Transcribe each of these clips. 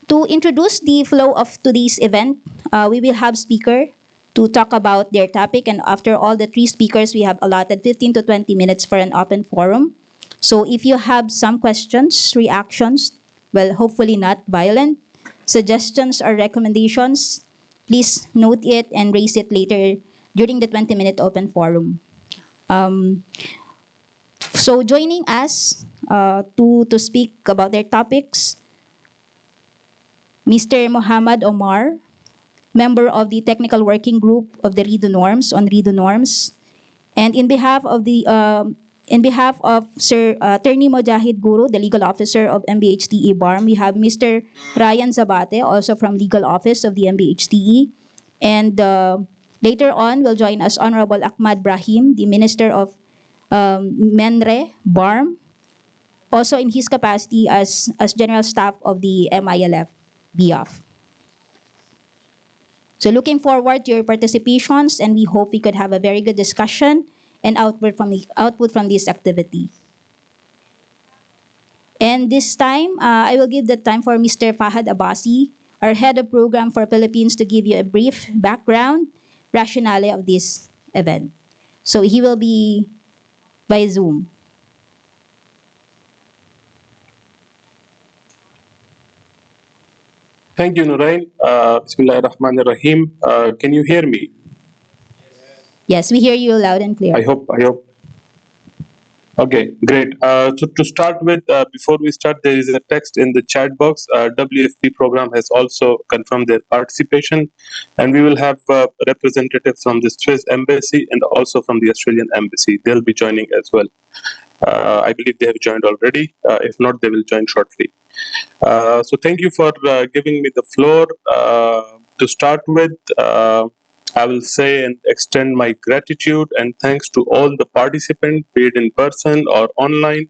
To introduce the flow of today's event, we will have speaker to talk about their topic, and after all the three speakers, we have allotted 15 to 20 minutes for an open forum. So if you have some questions, reactions, well, hopefully not violent, suggestions or recommendations, please note it and raise it later during the 20-minute open forum. Um, so joining us to speak about their topics, Mr. Muhammad Omar, member of the Technical Working Group of the RIDO Norms on RIDO Norms, and in behalf of Sir Attorney Mojahid Guru, the legal officer of MBHTE BARM, we have Mr. Ryan Zabate, also from legal office of the MBHTE, and later on will join us Honorable Ahmad Brahim, the Minister of MENRE BARM, also in his capacity as General Staff of the MILF BIAF. So looking forward to your participations, and we hope we could have a very good discussion and output from this activity. And this time, I will give the time for Mr. Fahad Abbasi, our Head of Program for Philippines, to give you a brief background, rationale of this event. So he will be by Zoom. Thank you, Nurain. Bismillahirrahmanirrahim. Can you hear me? Yes, we hear you loud and clear. I hope. Okay, great. So to start with, before we start, there is a text in the chat box. WFP program has also confirmed their participation, and we will have representatives from the Swiss embassy and also from the Australian embassy. They'll be joining as well. I believe they have joined already. If not, they will join shortly. So thank you for giving me the floor. To start with, I will say and extend my gratitude and thanks to all the participants, be it in person or online,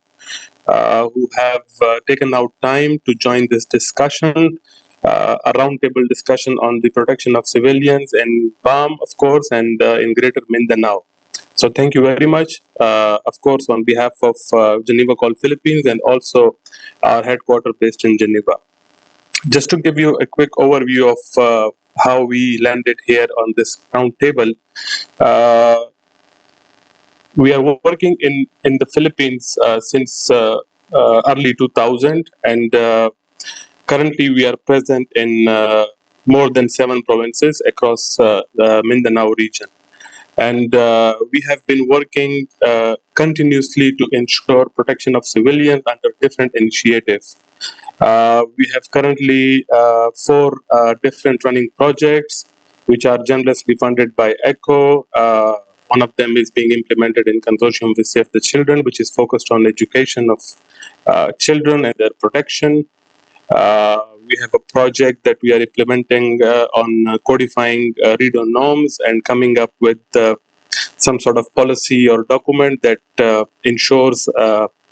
who have taken out time to join this discussion, a roundtable discussion on the protection of civilians in BAM, of course, and in Greater Mindanao. So thank you very much, of course, on behalf of Geneva Call Philippines and also our headquarters based in Geneva. Just to give you a quick overview of how we landed here on this round table, we are working in the Philippines since early 2000, and currently we are present in more than 7 provinces across the Mindanao region. And we have been working continuously to ensure protection of civilians under different initiatives. We have currently 4 different running projects, which are generously funded by ECHO. One of them is being implemented in consortium with Save the Children, which is focused on education of children and their protection. We have a project that we are implementing on codifying RIDO norms and coming up with some sort of policy or document that ensures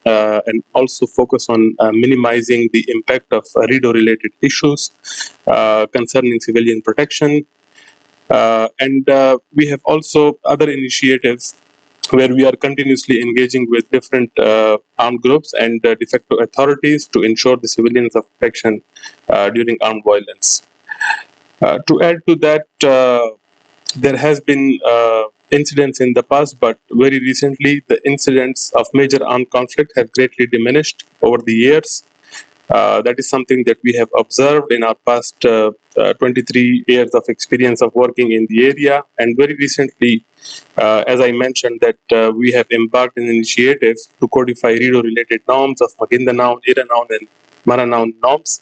and also focus on minimizing the impact of RIDO-related issues concerning civilian protection. And we have also other initiatives where we are continuously engaging with different armed groups and de facto authorities to ensure the civilians of protection during armed violence. To add to that, there has been incidents in the past, but very recently the incidents of major armed conflict have greatly diminished over the years. That is something that we have observed in our past 23 years of experience of working in the area. And very recently, as I mentioned, that we have embarked on initiatives to codify RIDO-related norms of Maguindanao, Iranao, and Maranao norms.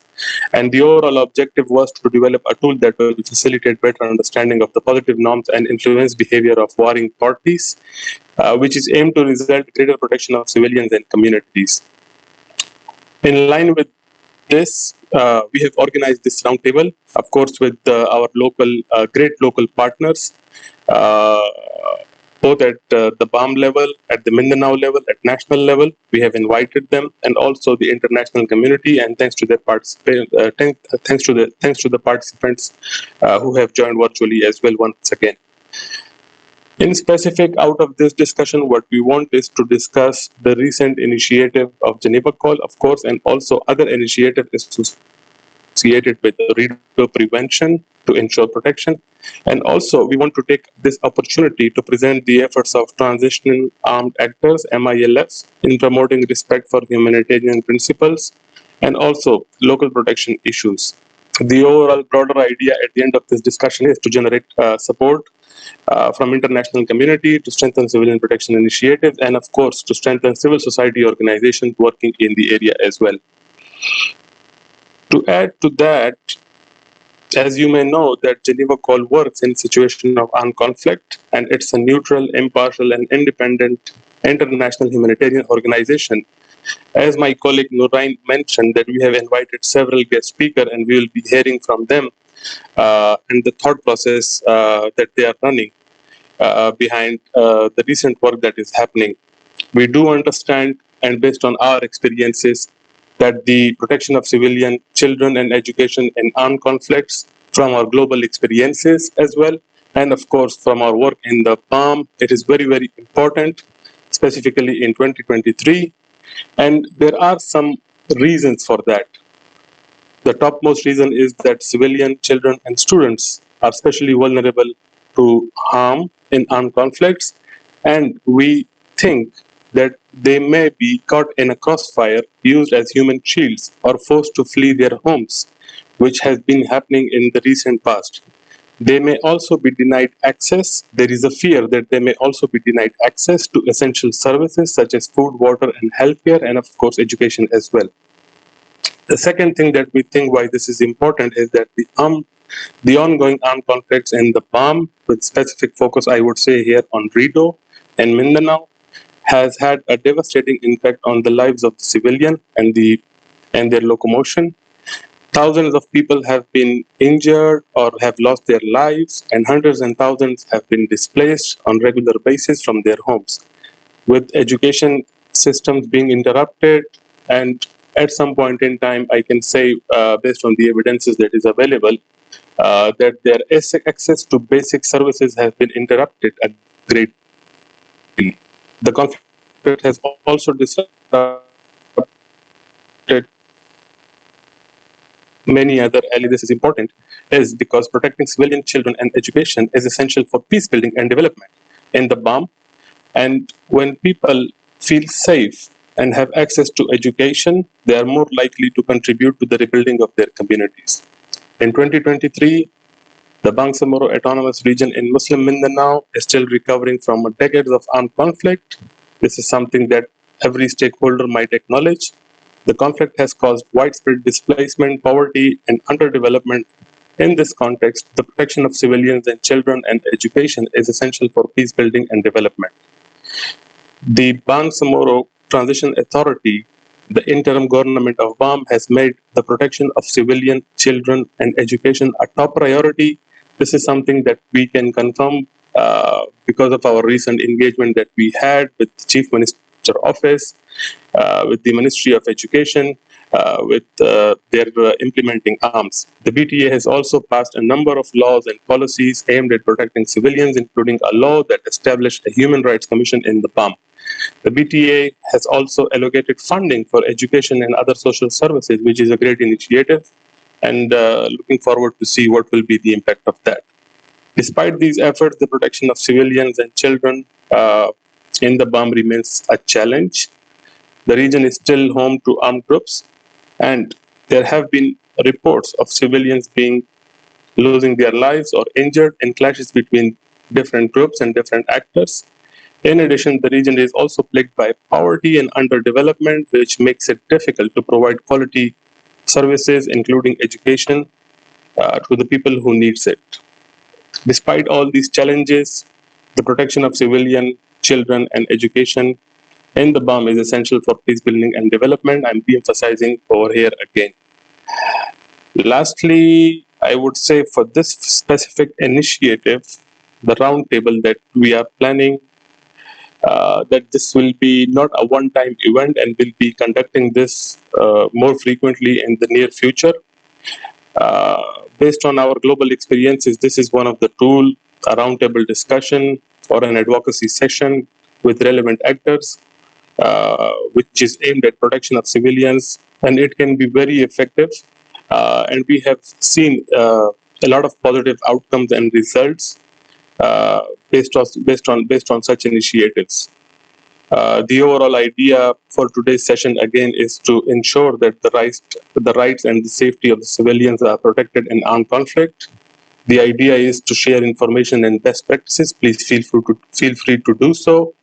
And the overall objective was to develop a tool that will facilitate better understanding of the positive norms and influence behavior of warring parties, which is aimed to result in greater protection of civilians and communities. In line with this, we have organized this roundtable, of course, with our local, great local partners, both at the BAM level, at the Mindanao level, at national level. We have invited them, and also the international community. And thanks to their thanks to the participants who have joined virtually as well once again. In specific, out of this discussion, what we want is to discuss the recent initiative of Geneva Call, of course, and also other initiatives associated with redo prevention to ensure protection. And also, we want to take this opportunity to present the efforts of transitional armed actors, MILFs, in promoting respect for humanitarian principles and also local protection issues. The overall broader idea at the end of this discussion is to generate support from international community to strengthen civilian protection initiatives and of course to strengthen civil society organizations working in the area as well. To add to that, as you may know, that Geneva Call works in situation of armed conflict, and it's a neutral, impartial, and independent international humanitarian organization. As my colleague Nurain mentioned, that we have invited several guest speakers, and we will be hearing from them and the thought process that they are running behind the recent work that is happening. We do understand, and based on our experiences, that the protection of civilian children and education in armed conflicts from our global experiences as well, and of course from our work in the PALM, it is very, very important, specifically in 2023. And there are some reasons for that. The topmost reason is that civilian children and students are especially vulnerable to harm in armed conflicts, and we think that they may be caught in a crossfire, used as human shields, or forced to flee their homes, which has been happening in the recent past. They may also be denied access. There is a fear that they may also be denied access to essential services such as food, water, and healthcare, and of course, education as well. The second thing that we think why this is important is that the ongoing armed conflicts in the PALM, with specific focus, I would say here on Rido and Mindanao, has had a devastating impact on the lives of the civilian and their locomotion. Thousands of people have been injured or have lost their lives, and hundreds and thousands have been displaced on regular basis from their homes, with education systems being interrupted. And at some point in time, I can say, based on the evidences that is available, that their access to basic services has been interrupted a great deal. The conflict has also disrupted many other areas. This is important is because protecting civilian children and education is essential for peace building and development in the BAM. And when people feel safe and have access to education, they are more likely to contribute to the rebuilding of their communities. In 2023, the Bangsamoro Autonomous Region in Muslim Mindanao is still recovering from decades of armed conflict. This is something that every stakeholder might acknowledge. The conflict has caused widespread displacement, poverty, and underdevelopment. In this context, the protection of civilians and children and education is essential for peace building and development. The Bangsamoro Transition Authority, the interim government of BAM, has made the protection of civilian children and education a top priority. This is something that we can confirm because of our recent engagement that we had with the Chief Minister Office, with the Ministry of Education, with their implementing arms. The BTA has also passed a number of laws and policies aimed at protecting civilians, including a law that established a Human Rights Commission in the PALM. The BTA has also allocated funding for education and other social services, which is a great initiative, and looking forward to see what will be the impact of that. Despite these efforts, the protection of civilians and children in the BAM remains a challenge. The region is still home to armed groups, and there have been reports of civilians losing their lives or injured in clashes between different groups and different actors. In addition, the region is also plagued by poverty and underdevelopment, which makes it difficult to provide quality services, including education, to the people who needs it. Despite all these challenges, the protection of civilian children and education in the BAM is essential for peace building and development. I'm de-emphasizing over here again. Lastly, I would say for this specific initiative, the roundtable that we are planning, that this will be not a one-time event and we'll be conducting this more frequently in the near future. Based on our global experiences, this is one of the tool, a roundtable discussion or an advocacy session with relevant actors, which is aimed at protection of civilians, and it can be very effective And we have seen a lot of positive outcomes and results based on such initiatives. The overall idea for today's session again is to ensure that the rights and the safety of the civilians are protected in armed conflict. The idea is to share information and best practices. Please feel free to do so.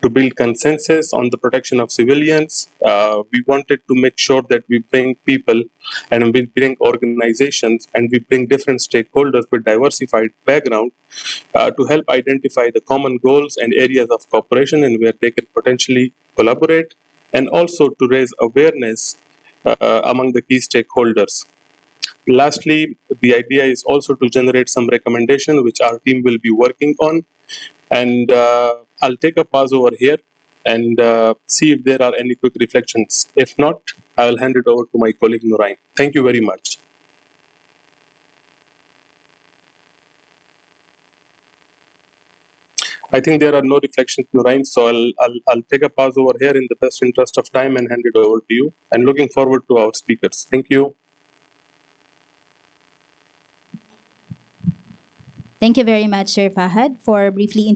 To build consensus on the protection of civilians, we wanted to make sure that we bring people and we bring organizations and we bring different stakeholders with diversified background to help identify the common goals and areas of cooperation and where they can potentially collaborate, and also to raise awareness among the key stakeholders. Lastly, the idea is also to generate some recommendation which our team will be working on. And I'll take a pause over here and see if there are any quick reflections. If not, I'll hand it over to my colleague Nurain. Thank you very much. I think there are no reflections, Nurain, so I'll take a pause over here in the best interest of time and hand it over to you. And looking forward to our speakers. Thank you. Thank you very much, Sir Fahad, for briefly